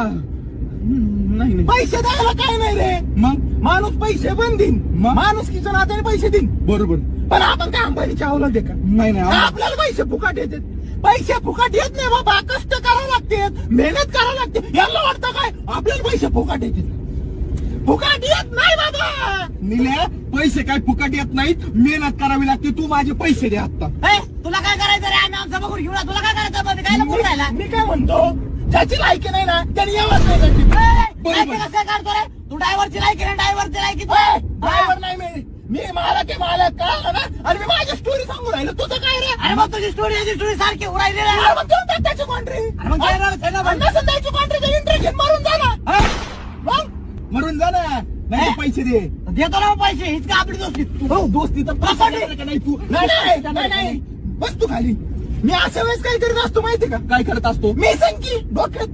नाही नाही पैसे द्यायला काय नाही रे. मग माणूस पैसे पण देईन, मग? माणुसकीच्या नात्याने पैसे देईन. बरोबर. पण आपण काय अंबानीच्या अवलाद आहे का? नाही नाही आपल्याला पैसे फुकट येतात. पैसे फुकट येत नाही बाबा, कष्ट करावं लागते, मेहनत करावं लागते. यांना वाटतं काय आपल्याला पैसे फुकट येतात? फुकट येत नाही बाबा. निल्या पैसे काय फुकट येत नाहीत, मेहनत करावी लागते. तू माझे पैसे दे आता. तुला काय करायचं रे? आम्ही आमचा बघून घेऊ ना. तुला काय करायचं मध्ये काय लपून राहिला? मी काय म्हणतो, ज्याची लायकी नाही ना त्यांनी यावंच नाही त्याची. लायकी कसं काय काढतो रे? तू ड्रायव्हरची लायकी रे, ड्रायव्हरची लायकी ड्रायव्हर नाही मी मालक आहे, मालक कळलं ना. आणि मी माझी स्टोरी सांगू राहिलो, तुझं काय रे? अरे मग तुझी स्टोरी सारखी उडायली रे. अरे मग देऊन टाक त्याची कॉन्ट्री. मग देणार आहे ना बाई. नसेल द्यायची कॉन्ट्री तर इंटरेस्ट घेऊन मारून जा ना. मग मरून जा ना, नाही तर पैसे दे. देतो ना मग पैसे. हीच का आपली दोस्ती? हो दोस्ती तर कशासाठी? का नाही तू नाही बस तू खाली. मी अशा वेळेस काय करत असतो माहिती का? काय करत असतो? मी संकी डोक्यात